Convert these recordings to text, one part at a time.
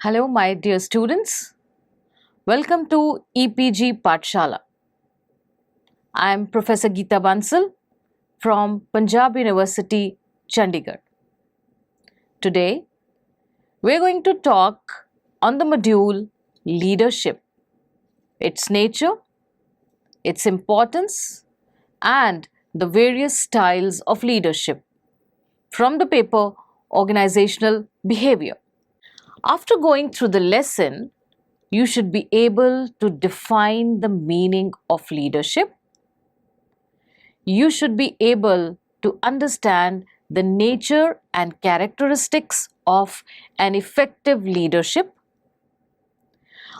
Hello, my dear students. Welcome to EPG Pathshala. I am Professor Geeta Bansal from Punjab University, Chandigarh. Today, we're going to talk on the module Leadership, its nature, its importance, and the various styles of leadership from the paper Organizational Behavior. After going through the lesson, you should be able to define the meaning of leadership. You should be able to understand the nature and characteristics of an effective leadership.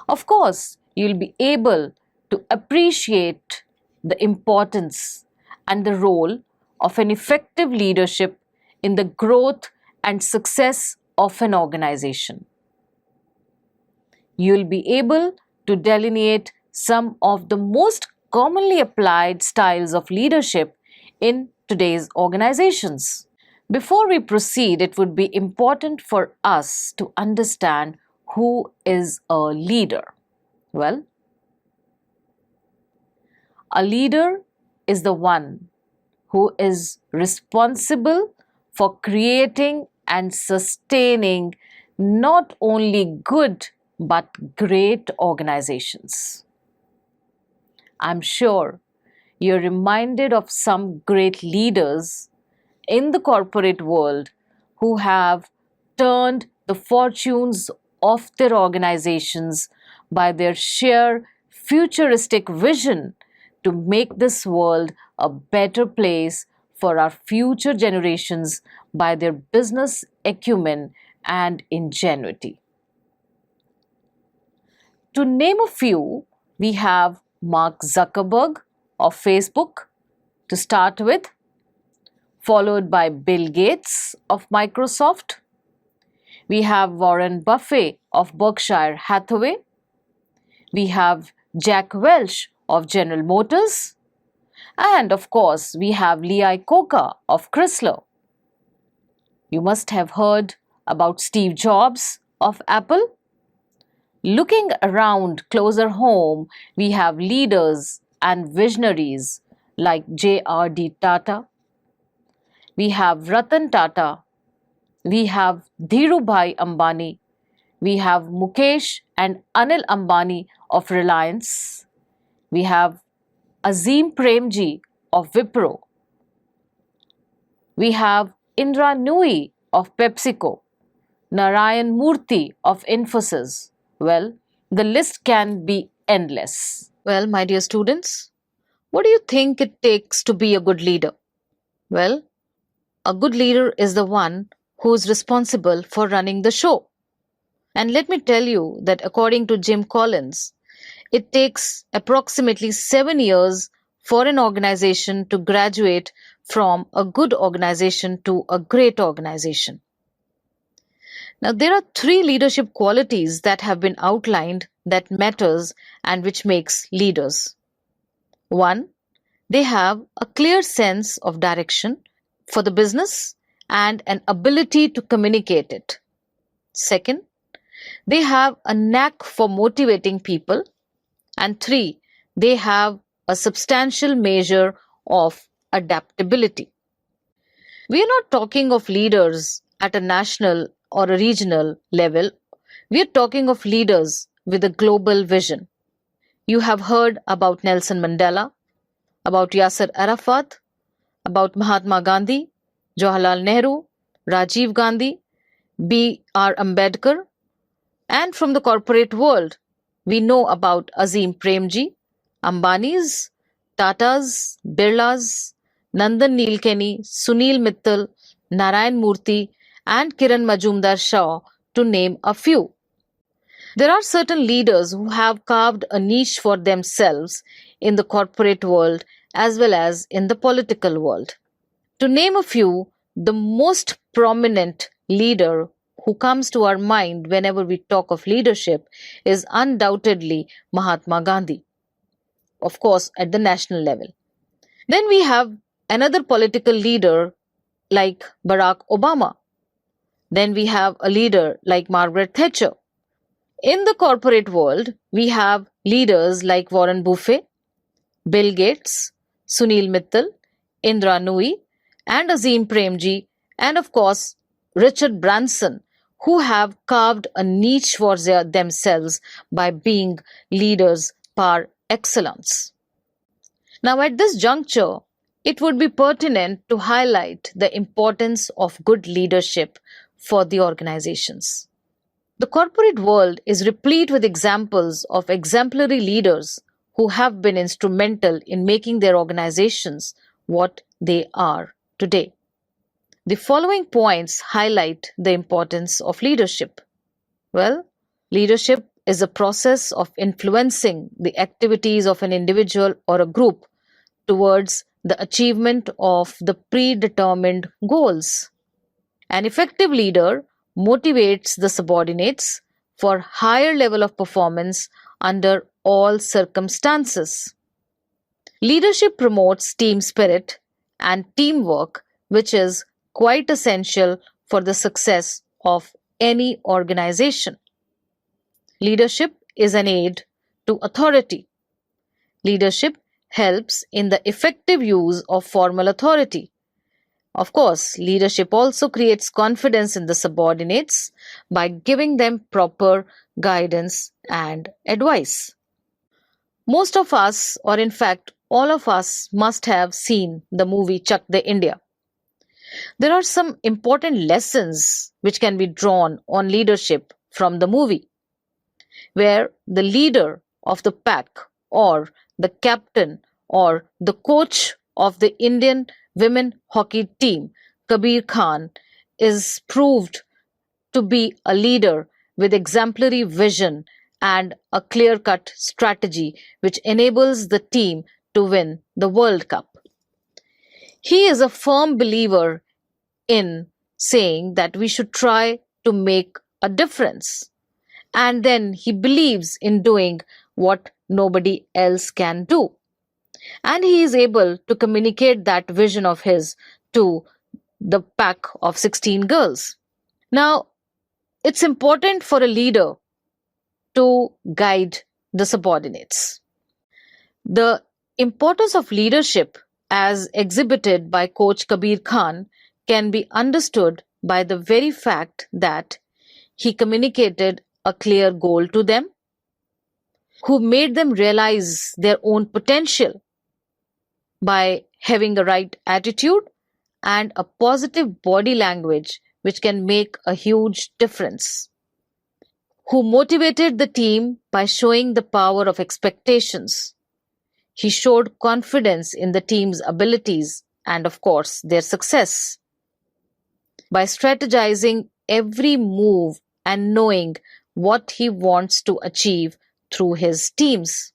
Of course, you'll be able to appreciate the importance and the role of an effective leadership in the growth and success of an organization. You'll be able to delineate some of the most commonly applied styles of leadership in today's organizations. Before we proceed, it would be important for us to understand who is a leader. Well, a leader is the one who is responsible for creating and sustaining not only good but great organizations. I'm sure you're reminded of some great leaders in the corporate world who have turned the fortunes of their organizations by their sheer futuristic vision to make this world a better place for our future generations by their business acumen and ingenuity. To name a few, we have Mark Zuckerberg of Facebook to start with, followed by Bill Gates of Microsoft. We have Warren Buffett of Berkshire Hathaway. We have Jack Welch of General Motors. And of course, we have Lee Iacocca of Chrysler. You must have heard about Steve Jobs of Apple. Looking around closer home, we have leaders and visionaries like J.R.D. Tata. We have Ratan Tata. We have Dhirubhai Ambani. We have Mukesh and Anil Ambani of Reliance. We have Azim Premji of Wipro. We have Indra Nooyi of PepsiCo. Narayan Murthy of Infosys. Well, the list can be endless. Well, my dear students, what do you think it takes to be a good leader? Well, a good leader is the one who is responsible for running the show. And let me tell you that according to Jim Collins, it takes approximately 7 years for an organization to graduate from a good organization to a great organization. Now, there are 3 leadership qualities that have been outlined that matters and which makes leaders. 1, they have a clear sense of direction for the business and an ability to communicate it. Second, they have a knack for motivating people. And 3, they have a substantial measure of adaptability. We are not talking of leaders at a national or a regional level. We are talking of leaders with a global vision. You have heard about Nelson Mandela, about Yasser Arafat, about Mahatma Gandhi, Jawaharlal Nehru, Rajiv Gandhi, B.R. Ambedkar, and from the corporate world, we know about Azim Premji, Ambani's, Tata's, Birla's, Nandan Nilekani, Sunil Mittal, Narayan Murthy, and Kiran Majumdar Shaw, to name a few. There are certain leaders who have carved a niche for themselves in the corporate world as well as in the political world. To name a few, the most prominent leader who comes to our mind whenever we talk of leadership is undoubtedly Mahatma Gandhi, of course, at the national level. Then we have another political leader like Barack Obama. Then we have a leader like Margaret Thatcher. In the corporate world, we have leaders like Warren Buffett, Bill Gates, Sunil Mittal, Indra Nooyi, and Azim Premji, and of course, Richard Branson, who have carved a niche for themselves by being leaders par excellence. Now, at this juncture, it would be pertinent to highlight the importance of good leadership for the organizations. The corporate world is replete with examples of exemplary leaders who have been instrumental in making their organizations what they are today. The following points highlight the importance of leadership. Well, leadership is a process of influencing the activities of an individual or a group towards the achievement of the predetermined goals. An effective leader motivates the subordinates for higher level of performance under all circumstances. Leadership promotes team spirit and teamwork, which is quite essential for the success of any organization. Leadership is an aid to authority. Leadership helps in the effective use of formal authority. Of course, leadership also creates confidence in the subordinates by giving them proper guidance and advice. Most of us, or in fact, all of us, must have seen the movie Chak De India. There are some important lessons which can be drawn on leadership from the movie, where the leader of the pack, or the captain, or the coach of the Indian women hockey team, Kabir Khan, is proved to be a leader with exemplary vision and a clear cut strategy which enables the team to win the World Cup. He is a firm believer in saying that we should try to make a difference. And then he believes in doing what nobody else can do. And he is able to communicate that vision of his to the pack of 16 girls. Now, it's important for a leader to guide the subordinates. The importance of leadership, as exhibited by Coach Kabir Khan, can be understood by the very fact that he communicated a clear goal to them, who made them realize their own potential by having the right attitude and a positive body language which can make a huge difference, who motivated the team by showing the power of expectations. He showed confidence in the team's abilities and, of course, their success. By strategizing every move and knowing what he wants to achieve through his teams.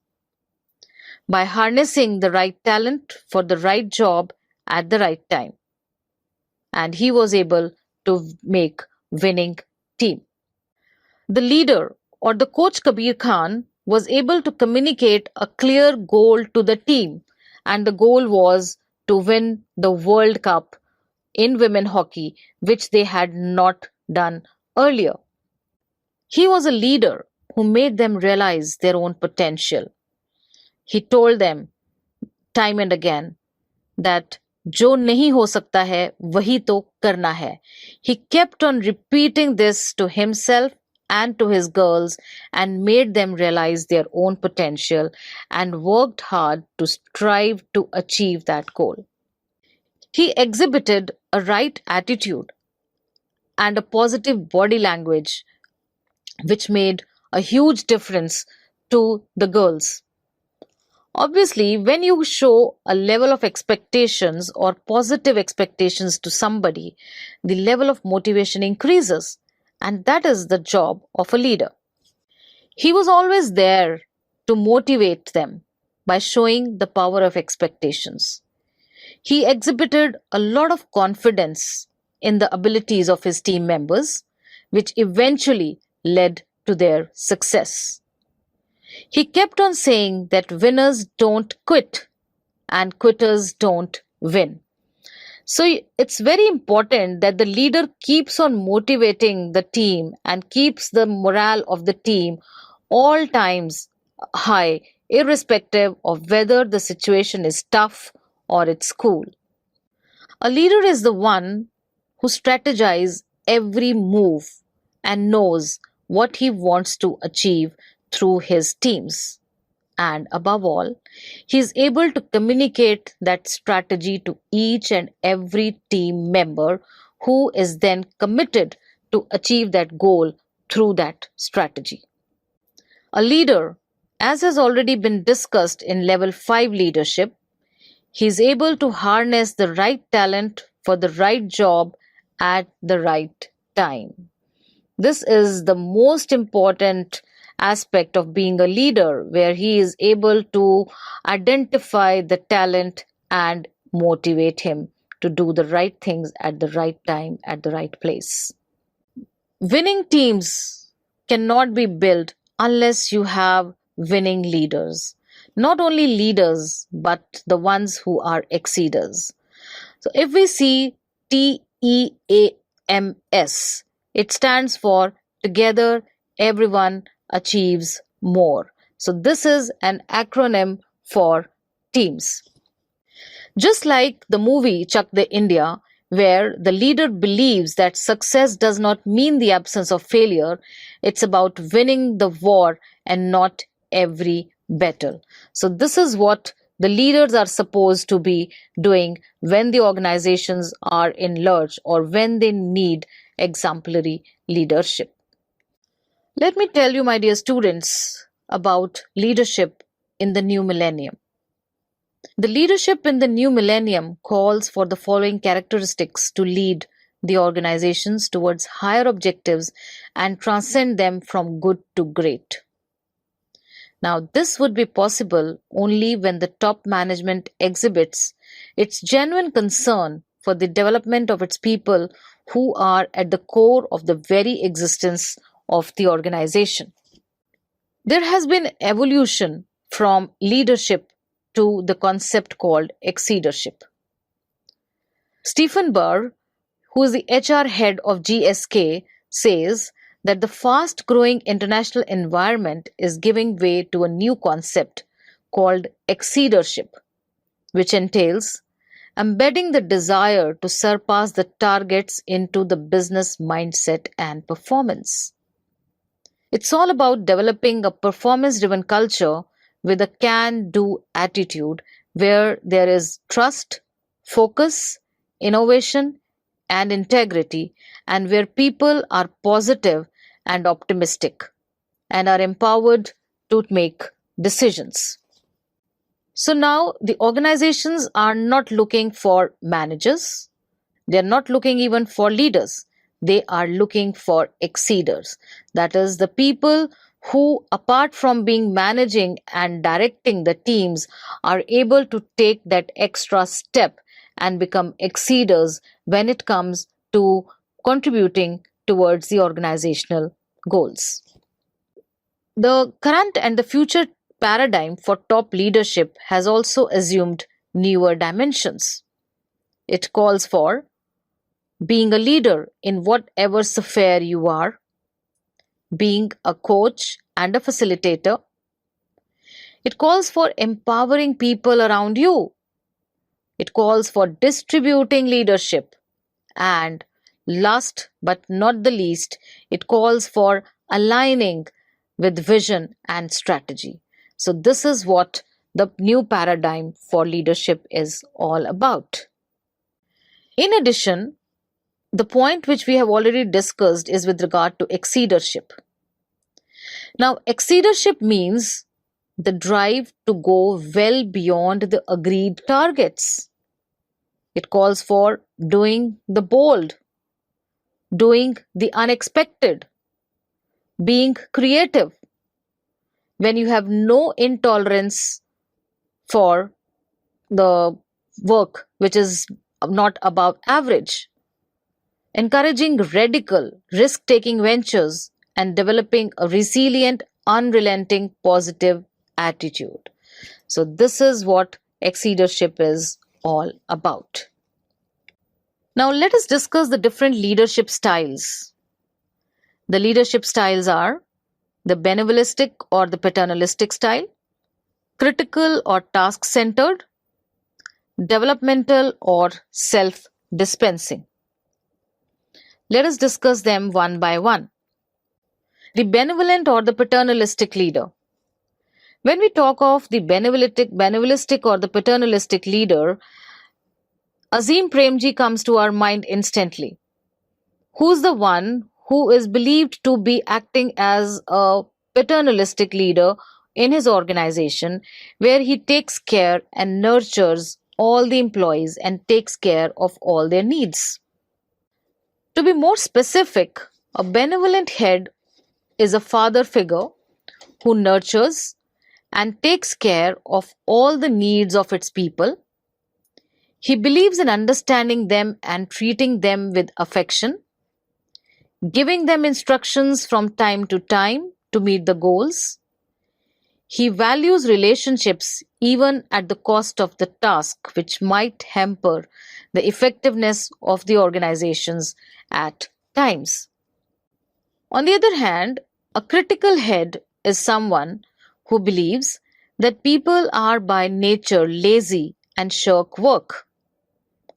By harnessing the right talent for the right job at the right time. And he was able to make winning team. The leader, or the coach Kabir Khan, was able to communicate a clear goal to the team, and the goal was to win the World Cup in women hockey, which they had not done earlier. He was a leader who made them realize their own potential. He told them time and again that जो नहीं हो सकता है वही तो करना है. He kept on repeating this to himself and to his girls and made them realize their own potential and worked hard to strive to achieve that goal. He exhibited a right attitude and a positive body language which made a huge difference to the girls. Obviously, when you show a level of expectations or positive expectations to somebody, the level of motivation increases, and that is the job of a leader. He was always there to motivate them by showing the power of expectations. He exhibited a lot of confidence in the abilities of his team members, which eventually led to their success. He kept on saying that winners don't quit and quitters don't win. So it's very important that the leader keeps on motivating the team and keeps the morale of the team all times high, irrespective of whether the situation is tough or it's cool. A leader is the one who strategizes every move and knows what he wants to achieve through his teams. And above all, he is able to communicate that strategy to each and every team member who is then committed to achieve that goal through that strategy. A leader, as has already been discussed in level 5 leadership, he is able to harness the right talent for the right job at the right time. This is the most important aspect of being a leader, where he is able to identify the talent and motivate him to do the right things at the right time, at the right place. Winning teams cannot be built unless you have winning leaders. Not only leaders, but the ones who are exceeders. So if we see TEAMS, it stands for Together Everyone Achieves More. So this is an acronym for teams. Just like the movie Chuck the India, where the leader believes that success does not mean the absence of failure, it's about winning the war and not every battle. So, this is what the leaders are supposed to be doing when the organizations are in lurch or when they need exemplary leadership. Let me tell you, my dear students, about leadership in the new millennium. The leadership in the new millennium calls for the following characteristics to lead the organizations towards higher objectives and transcend them from good to great. Now, this would be possible only when the top management exhibits its genuine concern for the development of its people who are at the core of the very existence of the organization. There has been evolution from leadership to the concept called exceedership. Stephen Burr, who is the HR head of GSK, says that the fast growing international environment is giving way to a new concept called exceedership, which entails embedding the desire to surpass the targets into the business mindset and performance. It's all about developing a performance driven culture with a can do attitude where there is trust, focus, innovation, and integrity, and where people are positive and optimistic and are empowered to make decisions. So now the organizations are not looking for managers, they are not looking even for leaders. They are looking for exceeders. That is, the people who, apart from being managing and directing the teams, are able to take that extra step and become exceeders when it comes to contributing towards the organizational goals. The current and the future paradigm for top leadership has also assumed newer dimensions. It calls for being a leader in whatever sphere you are, being a coach and a facilitator. It calls for empowering people around you. It calls for distributing leadership. And last but not the least, it calls for aligning with vision and strategy. So, this is what the new paradigm for leadership is all about. In addition, the point which we have already discussed is with regard to exceedership. Now, exceedership means the drive to go well beyond the agreed targets. It calls for doing the bold, doing the unexpected, being creative. When you have no intolerance for the work which is not above average, encouraging radical, risk taking ventures, and developing a resilient, unrelenting, positive attitude. So, this is what exceedership is all about. Now let us discuss the different leadership styles. The leadership styles are the benevolistic or the paternalistic style, critical or task-centered, developmental or self-dispensing. Let us discuss them one by one. The benevolent or the paternalistic leader. When we talk of the benevolistic or the paternalistic leader, Azim Premji comes to our mind instantly. Who's the one who is believed to be acting as a paternalistic leader in his organization, where he takes care and nurtures all the employees and takes care of all their needs. To be more specific, a benevolent head is a father figure who nurtures and takes care of all the needs of its people. He believes in understanding them and treating them with affection, giving them instructions from time to time to meet the goals. He values relationships even at the cost of the task, which might hamper the effectiveness of the organizations at times. On the other hand, a critical head is someone who believes that people are by nature lazy and shirk work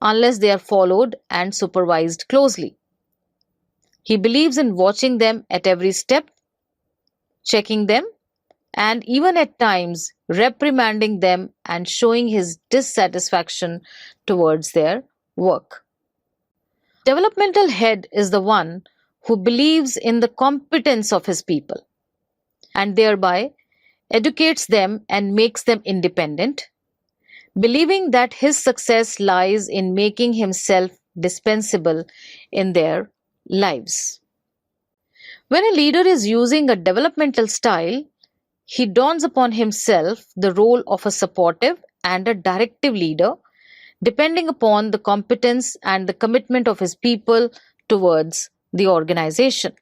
unless they are followed and supervised closely. He believes in watching them at every step, checking them, and even at times reprimanding them and showing his dissatisfaction towards their work. Developmental head is the one who believes in the competence of his people and thereby educates them and makes them independent, believing that his success lies in making himself dispensable in their lives. When a leader is using a developmental style, he dawns upon himself the role of a supportive and a directive leader, depending upon the competence and the commitment of his people towards the organization.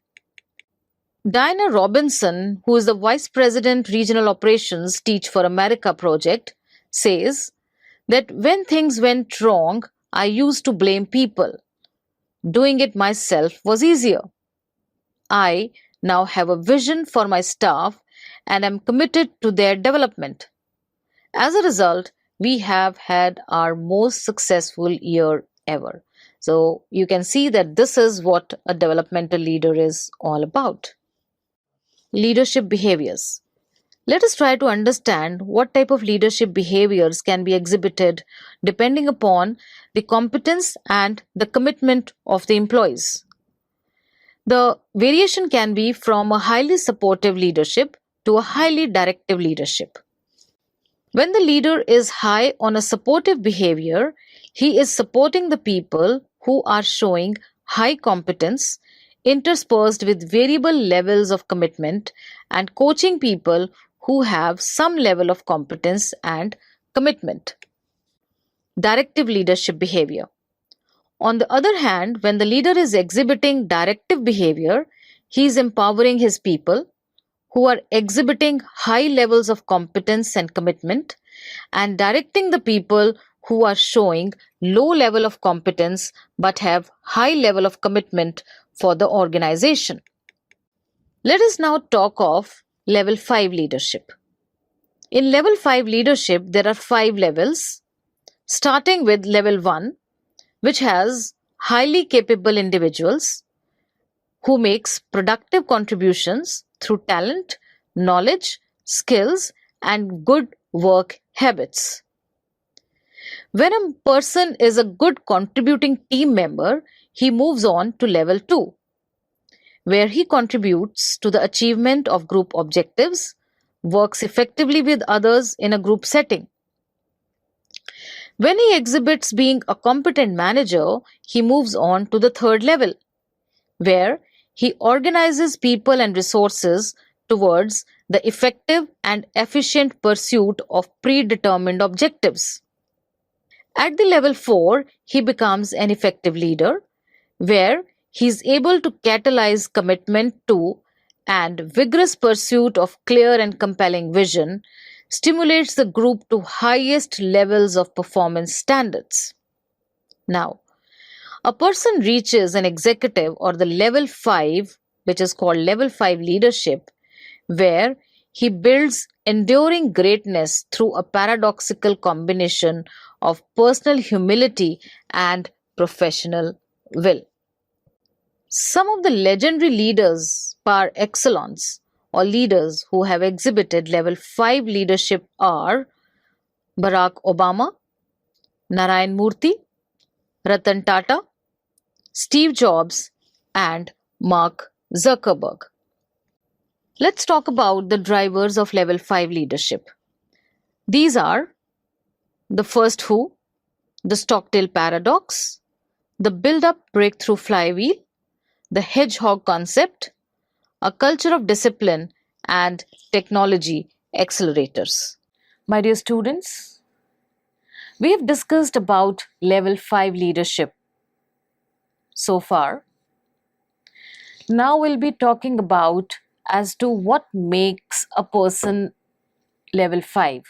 Diana Robinson, who is the Vice President Regional Operations Teach for America project, says that when things went wrong, I used to blame people. Doing it myself was easier. I now have a vision for my staff and am committed to their development. As a result, we have had our most successful year ever. So you can see that this is what a developmental leader is all about. Leadership behaviors. Let us try to understand what type of leadership behaviors can be exhibited depending upon the competence and the commitment of the employees. The variation can be from a highly supportive leadership to a highly directive leadership. When the leader is high on a supportive behavior, he is supporting the people who are showing high competence, interspersed with variable levels of commitment, and coaching people who have some level of competence and commitment. Directive leadership behavior. On the other hand, when the leader is exhibiting directive behavior, he is empowering his people who are exhibiting high levels of competence and commitment and directing the people who are showing low level of competence but have high level of commitment for the organization. Let us now talk of level 5 leadership. In level 5 leadership, there are 5 levels, starting with level 1, which has highly capable individuals who makes productive contributions through talent, knowledge, skills, and good work habits. When a person is a good contributing team member, he moves on to level 2, where he contributes to the achievement of group objectives, works effectively with others in a group setting. When he exhibits being a competent manager, he moves on to the 3rd level, where he organizes people and resources towards the effective and efficient pursuit of predetermined objectives. At the level 4, he becomes an effective leader, where he is able to catalyze commitment to and vigorous pursuit of clear and compelling vision, stimulates the group to highest levels of performance standards. Now, A person reaches an executive or the level 5, which is called level 5 leadership, where he builds enduring greatness through a paradoxical combination of personal humility and professional will. Some of the legendary leaders par excellence or leaders who have exhibited level 5 leadership are Barack Obama, Narayan Murthy, Ratan Tata, Steve Jobs, and Mark Zuckerberg. Let's talk about the drivers of level 5 leadership. These are the first who, the Stockdale Paradox, the build up breakthrough flywheel, the Hedgehog Concept, a culture of discipline, and technology accelerators. My dear students, we have discussed about level 5 leadership so far. Now we'll be talking about as to what makes a person level 5.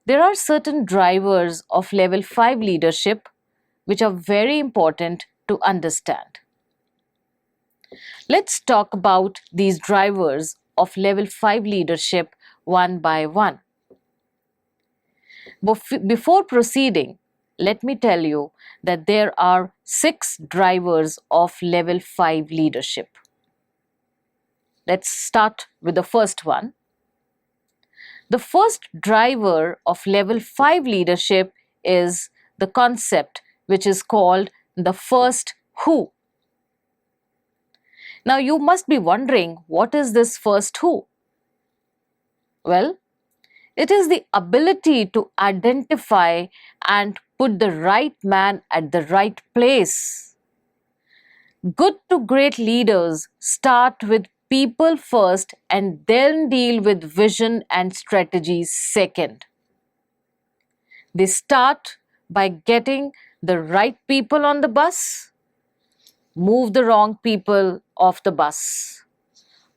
There are certain drivers of level 5 leadership which are very important to understand. Let's talk about these drivers of level 5 leadership one by one. Before proceeding, let me tell you that there are 6 drivers of level 5 leadership. Let's start with the first one. The first driver of level 5 leadership is the concept which is called the first who. Now you must be wondering, what is this first who? Well, it is the ability to identify and put the right man at the right place. Good to great leaders start with people first and then deal with vision and strategy second. They start by getting the right people on the bus, move the wrong people off the bus,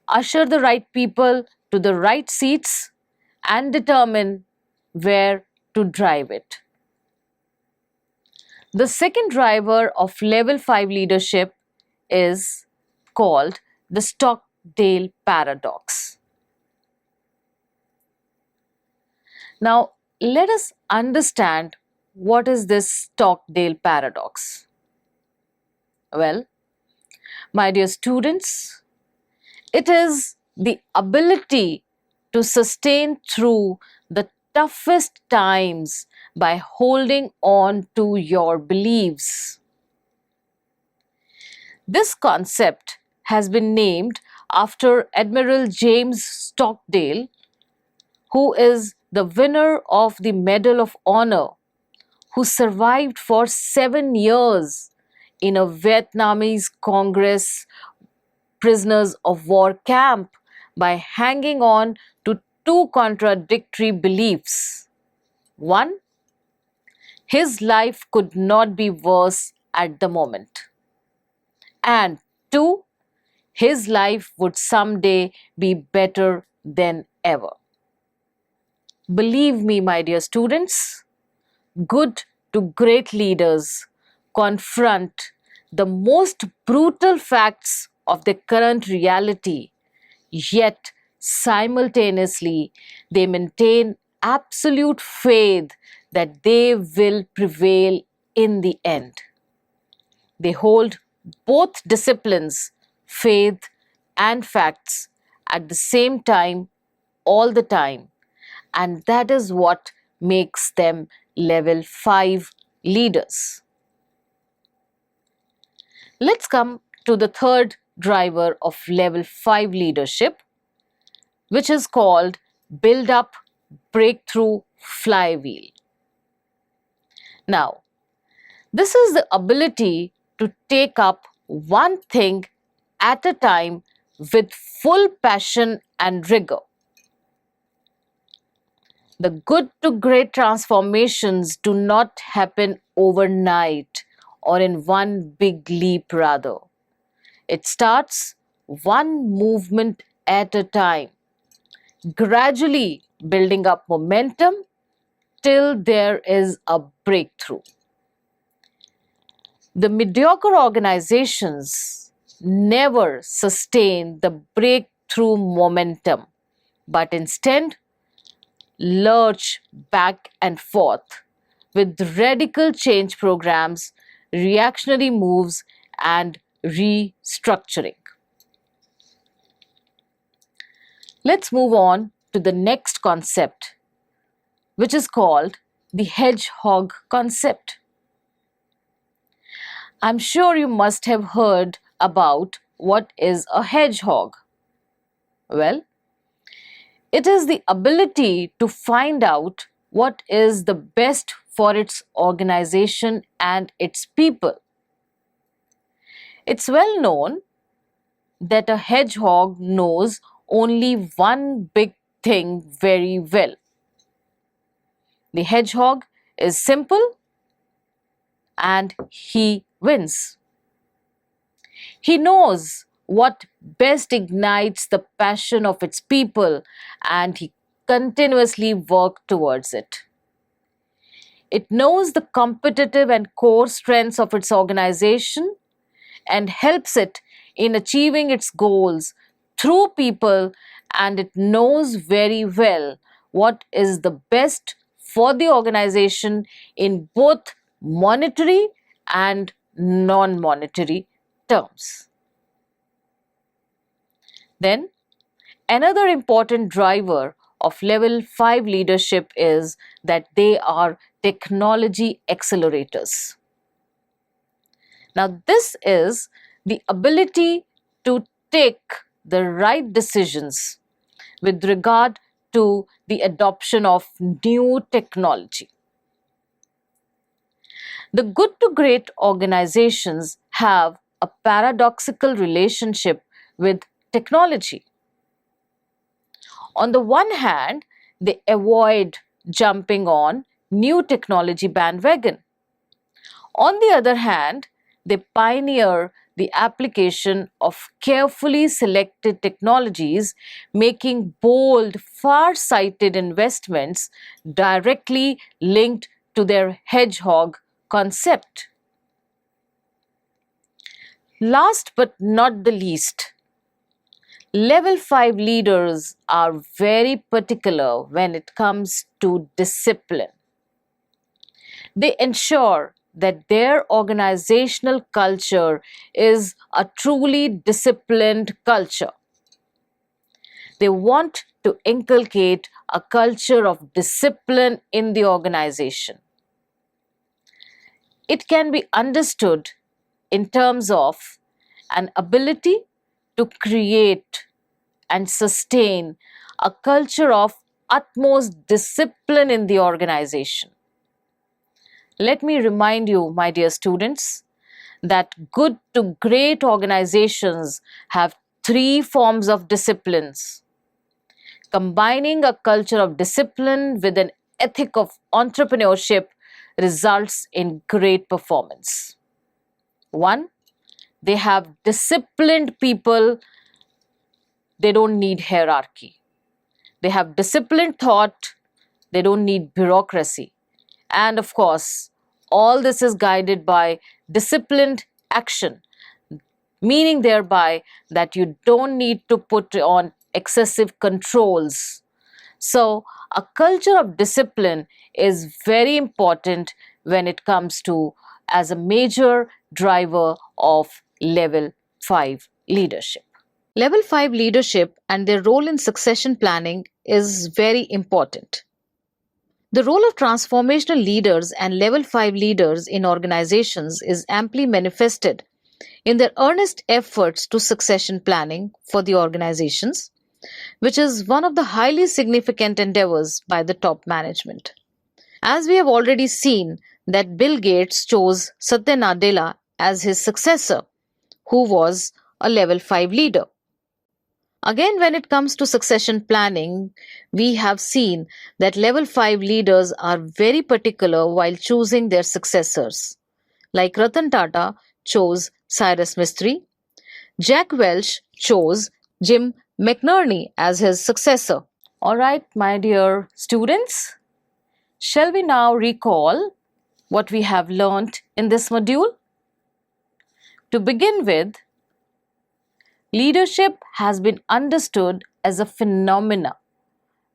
usher the right people to the right seats, and determine where to drive it. The second driver of level 5 leadership is called the Stockdale Paradox. Now, let us understand what is this Stockdale Paradox. Well, my dear students, it is the ability to sustain through the toughest times by holding on to your beliefs. This concept has been named after Admiral James Stockdale, who is the winner of the Medal of Honor, who survived for 7 years in a Vietnamese Congress prisoners of war camp by hanging on to 2 contradictory beliefs. One, his life could not be worse at the moment. And 2, his life would someday be better than ever. Believe me, my dear students, good to great leaders confront the most brutal facts of the current reality, yet simultaneously they maintain absolute faith that they will prevail in the end. They hold both disciplines, faith and facts, at the same time, all the time, and that is what makes them level 5 leaders. Let's come to the third driver of level 5 leadership, which is called build up breakthrough flywheel. Now, this is the ability to take up one thing at a time with full passion and rigor. The good to great transformations do not happen overnight or in one big leap, rather. It starts one movement at a time, gradually building up momentum till there is a breakthrough. The mediocre organizations never sustain the breakthrough momentum, but instead lurch back and forth with radical change programs, reactionary moves, and restructuring. Let's move on to the next concept, which is called the Hedgehog Concept. I'm sure you must have heard about what is a hedgehog. Well, it is the ability to find out what is the best for its organization and its people. It's well known that a hedgehog knows only one big thing very well. The hedgehog is simple and he wins. He knows what best ignites the passion of its people and he continuously works towards it. It knows the competitive and core strengths of its organization and helps it in achieving its goals through people, and it knows very well what is the best for the organization in both monetary and non-monetary terms. Then, another important driver of level 5 leadership is that they are technology accelerators. Now, this is the ability to take the right decisions with regard to the adoption of new technology. The good to great organizations have a paradoxical relationship with technology. On the one hand, they avoid jumping on new technology bandwagon. On the other hand, they pioneer the application of carefully selected technologies, making bold, far-sighted investments directly linked to their hedgehog concept. Last but not the least, level 5 leaders are very particular when it comes to discipline. They ensure that their organizational culture is a truly disciplined culture. They want to inculcate a culture of discipline in the organization. It can be understood in terms of an ability to create and sustain a culture of utmost discipline in the organization. Let me remind you, my dear students, that good to great organizations have 3 forms of disciplines. Combining a culture of discipline with an ethic of entrepreneurship results in great performance. 1, they have disciplined people. They don't need hierarchy. They have disciplined thought. They don't need bureaucracy. And of course, all this is guided by disciplined action, meaning thereby that you don't need to put on excessive controls. So, a culture of discipline is very important when it comes to as a major driver of level 5 leadership. Level 5 leadership and their role in succession planning is very important. The role of transformational leaders and level 5 leaders in organizations is amply manifested in their earnest efforts to succession planning for the organizations, which is one of the highly significant endeavors by the top management. As we have already seen that Bill Gates chose Satya Nadella as his successor, who was a level 5 leader. Again, when it comes to succession planning, we have seen that level 5 leaders are very particular while choosing their successors. Like Ratan Tata chose Cyrus Mistry, Jack Welch chose Jim McNerney as his successor. All right, my dear students, shall we now recall what we have learnt in this module? To begin with, leadership has been understood as a phenomena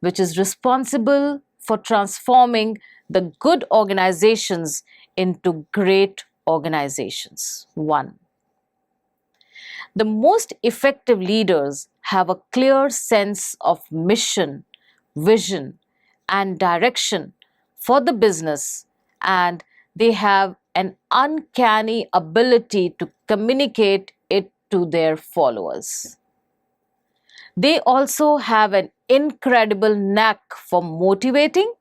which is responsible for transforming the good organizations into great organizations. 1. The most effective leaders have a clear sense of mission, vision, and direction for the business, and they have an uncanny ability to communicate it to their followers. They also have an incredible knack for motivating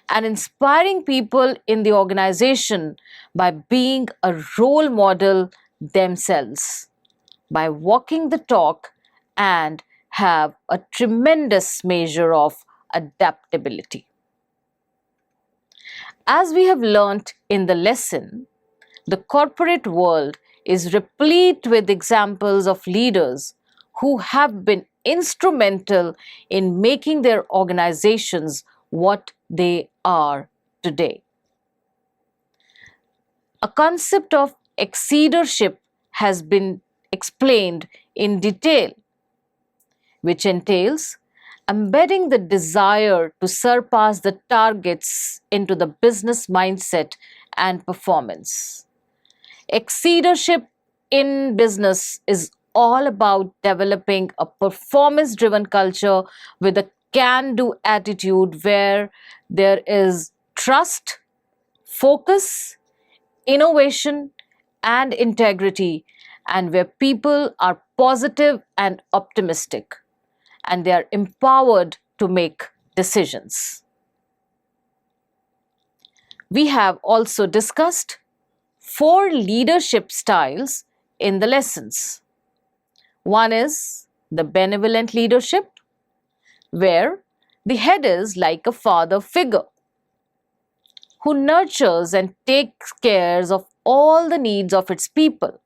and inspiring people in the organization by being a role model themselves, by walking the talk, and have a tremendous measure of adaptability. As we have learnt in the lesson, the corporate world is replete with examples of leaders who have been instrumental in making their organizations what they are today. A concept of exceedership has been explained in detail, which entails embedding the desire to surpass the targets into the business mindset and performance. Exceedership in business is all about developing a performance-driven culture with a can-do attitude where there is trust, focus, innovation, and integrity, and where people are positive and optimistic, and they are empowered to make decisions. We have also discussed 4 leadership styles in the lessons. One is the benevolent leadership, where the head is like a father figure who nurtures and takes care of all the needs of its people.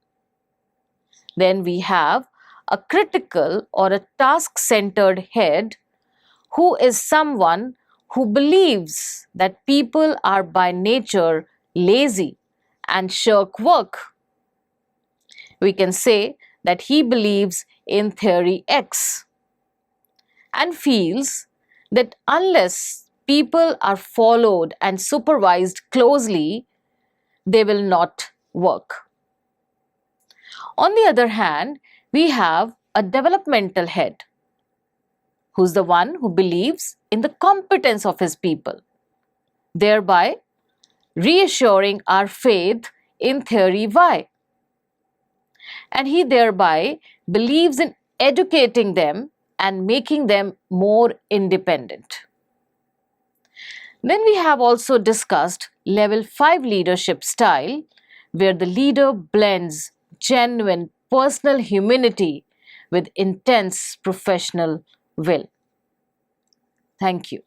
Then we have a critical or a task-centered head who is someone who believes that people are by nature lazy and shirk work. We can say that he believes in theory X and feels that unless people are followed and supervised closely, they will not work. On the other hand, we have a developmental head, who's the one who believes in the competence of his people, thereby reassuring our faith in theory Y. And he thereby believes in educating them and making them more independent. Then we have also discussed level 5 leadership style, where the leader blends genuine personal humanity with intense professional will. Thank you.